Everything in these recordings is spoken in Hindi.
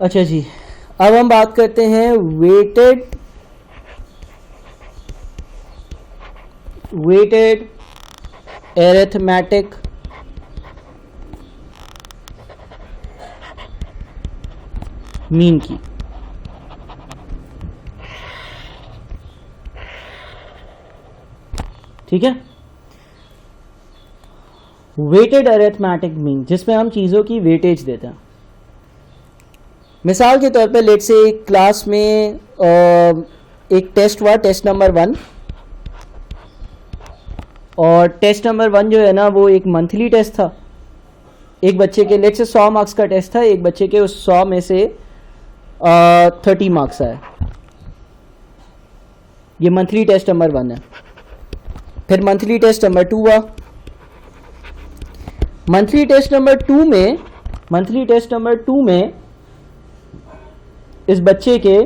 अच्छा जी, अब हम बात करते हैं वेटेड एरिथमेटिक मीन की। ठीक है, वेटेड अरिथमेटिक मीन जिसमें हम चीज़ों की वेटेज देते हैं। मिसाल के तौर पे लेट से क्लास में एक टेस्ट हुआ, टेस्ट नंबर 1, और टेस्ट नंबर 1 जो है ना वो एक मंथली टेस्ट था। एक बच्चे के लेट से 100 मार्क्स का टेस्ट था, एक बच्चे के उस 100 में से 30 मार्क्स आए। ये मंथली टेस्ट नंबर 1 है। फिर मंथली टेस्ट नंबर 2 हुआ। मंथली टेस्ट नंबर 2 में इस बच्चे के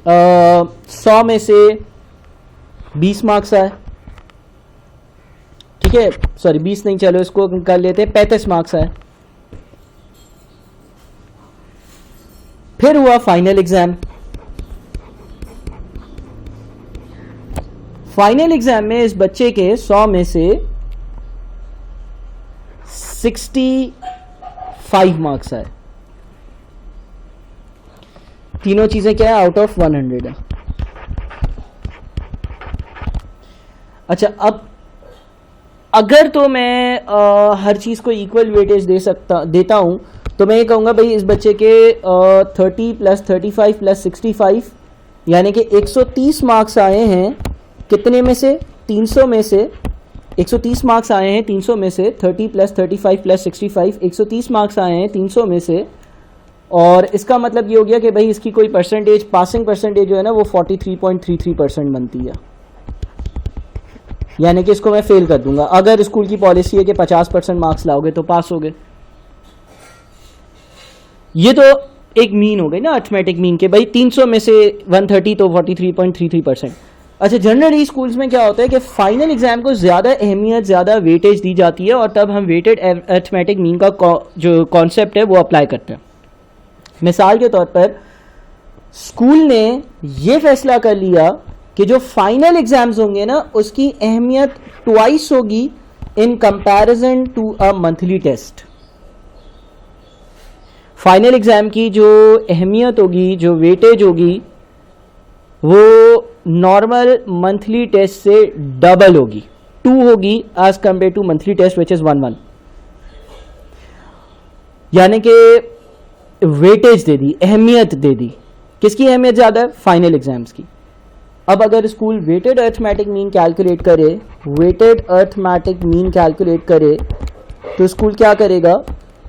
100 में से 20 मार्क्स आए। ठीक है, सॉरी 20 नहीं, चलो इसको कर लेते हैं, 35 मार्क्स आए। फिर हुआ फाइनल एग्जाम। फाइनल एग्जाम में इस बच्चे के 100 में से 65 मार्क्स आए। तीनों चीजें क्या है, आउट ऑफ 100 है। अच्छा, अब अगर तो मैं हर चीज को इक्वल वेटेज देता हूं तो मैं ये कहूंगा भाई इस बच्चे के 30 + 35 + 65 यानी कि 130 मार्क्स आए हैं। कितने में से? 300 में से 130 मार्क्स आए हैं 300 में से। 30 + 35 + 65 130 मार्क्स आए हैं 300 में से। और इसका मतलब ये हो गया कि भाई इसकी कोई परसेंटेज, पासिंग परसेंटेज जो है ना वो 43.33% बनती है। यानी कि इसको मैं फेल कर दूंगा। अगर स्कूल की पॉलिसी है कि 50% मार्क्स लाओगे तो पास होगे। ये तो एक मीन हो गई ना, अर्थमेटिक मीन के भाई 300 में से 130 तो 43.33%। अच्छा, जनरली स्कूल्स में क्या होता है कि फाइनल एग्जाम को ज़्यादा अहमियत, ज़्यादा वेटेज दी जाती है और तब हम वेटेड अर्थमेटिक मीन का जो कॉन्सेप्ट है वो अप्लाई करते हैं। मिसाल के तौर पर स्कूल ने ये फैसला कर लिया कि जो फाइनल एग्जाम्स होंगे ना उसकी अहमियत ट्वाइस होगी in comparison to a monthly test. Final exam की जो अहमियत होगी, जो वेटेज होगी, वो नॉर्मल मंथली टेस्ट से डबल होगी, 2 होगी as compare to monthly test which is 1 यानी कि वेटेज दे दी, अहमियत दे दी। किसकी अहमियत ज़्यादा है? फाइनल एग्जाम्स की। अब अगर school weighted arithmetic mean calculate करे तो स्कूल क्या करेगा?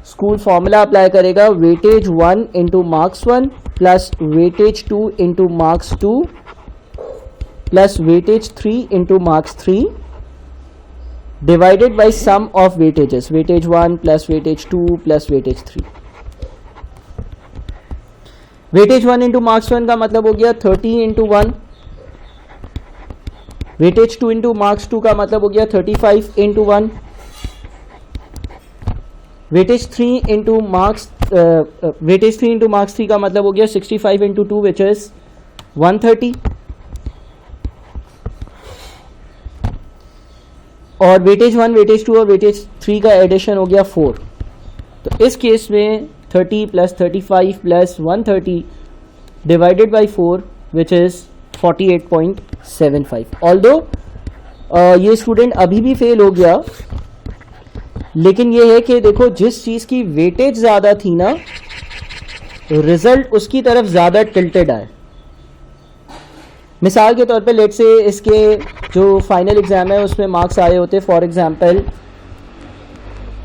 स्कूल फॉर्मूला अप्लाई करेगा, weightage 1 into marks 1 plus weightage 2 into marks 2 plus weightage 3 into marks 3 divided by sum of weightages, weightage 1 plus weightage 2 plus weightage 3। Weightage 1 into marks 1 का मतलब हो गया 30 इंटू 1। वेटेज 2 इंटू मार्क्स 2 का मतलब हो गया 35 इंटू 1। वेटेज 3 इंटू मार्क्स 3 का मतलब हो गया 65 इंटू 2 विच इज 130। और वेटेज 1, वेटेज 2 और वेटेज 3 का एडिशन हो गया 4। तो इस केस में 30 + 35 + 130 divided by 4 which is 48.75। Although ये स्टूडेंट अभी भी फेल हो गया, लेकिन ये है कि देखो जिस चीज़ की वेटेज ज़्यादा थी ना, रिजल्ट उसकी तरफ ज़्यादा टिल्टेड आए। मिसाल के तौर पे लेट से इसके जो फाइनल एग्ज़ाम है उसमें मार्क्स आए होते फॉर एग्जांपल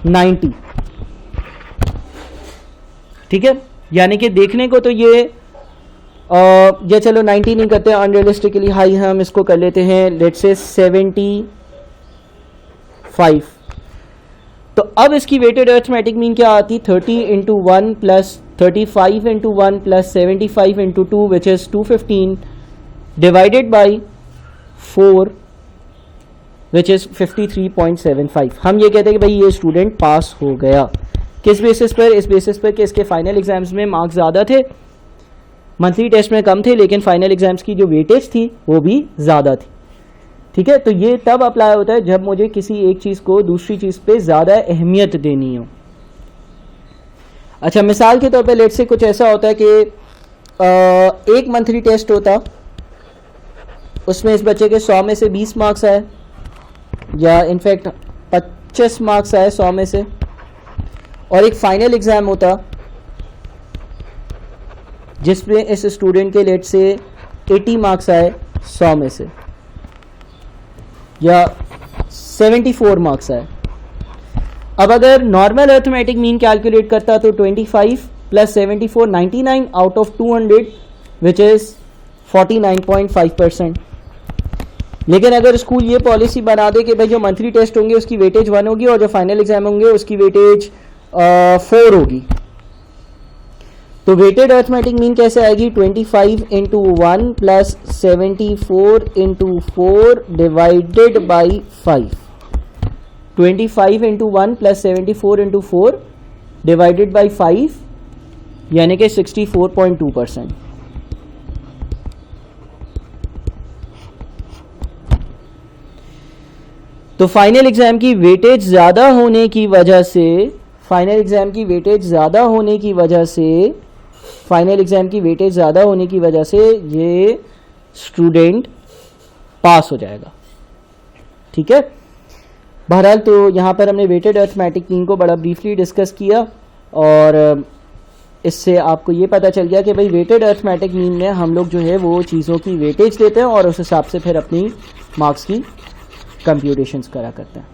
90। ठीक है, यानी कि देखने को तो ये चलो 90 नहीं करते, अनरियलिस्टिकली हाई हम इसको कर लेते हैं लेट से 75। तो अब इसकी वेटेड अर्थमेटिक मीन क्या आती? 30 into 1 plus 35 into 1 plus 75 into 2 which is 215 divided by 4 which is 53.75। हम ये कहते हैं कि भाई ये स्टूडेंट पास हो गया। किस बेसिस पर? इस बेसिस पर कि इसके फाइनल एग्जाम्स में मार्क्स ज़्यादा थे, मंथली टेस्ट में कम थे, लेकिन फाइनल एग्जाम्स की जो वेटेज थी वो भी ज़्यादा थी। ठीक है, तो ये तब अप्लाई होता है जब मुझे किसी एक चीज़ को दूसरी चीज़ पे ज़्यादा अहमियत देनी हो। अच्छा, मिसाल के तौर पे लेट से कुछ ऐसा होता है कि एक मंथली टेस्ट होता, उसमें इस बच्चे के 100 में से 20 मार्क्स आए, या इनफैक्ट 25 मार्क्स आए 100 में से, और एक फाइनल एग्ज़ाम होता जिसमें इस स्टूडेंट के लेट से 80 मार्क्स आए 100 में से, या 74 मार्क्स आए। अब अगर नॉर्मल अर्थमेटिक मीन कैलकुलेट करता तो 25 plus 74 99 out of 200 which is 49.5%। लेकिन अगर स्कूल ये पॉलिसी बना दे कि भाई जो मंथली टेस्ट होंगे उसकी वेटेज 1 होगी और जो फाइनल एग्जाम होंगे उसकी वेटेज 4 होगी, तो वेटेड अर्थमेटिक मीन कैसे आएगी? 25 into 1 plus 74 into 4 divided by 5। 25 into 1 plus 74 into 4 divided by 5, यानी कि 64.2%। तो फाइनल एग्जाम की वेटेज ज़्यादा होने की वजह से फाइनल एग्जाम की वेटेज ज़्यादा होने की वजह से ये स्टूडेंट पास हो जाएगा। ठीक है, बहरहाल तो यहाँ पर हमने वेटेड अर्थमेटिक मीन को बड़ा ब्रीफली डिस्कस किया, और इससे आपको ये पता चल गया कि भाई वेटेड अर्थमेटिक मीन में हम लोग जो है वो चीज़ों की वेटेज देते हैं और उस हिसाब से फिर अपनी मार्क्स की कंप्यूटेशंस करा करते हैं।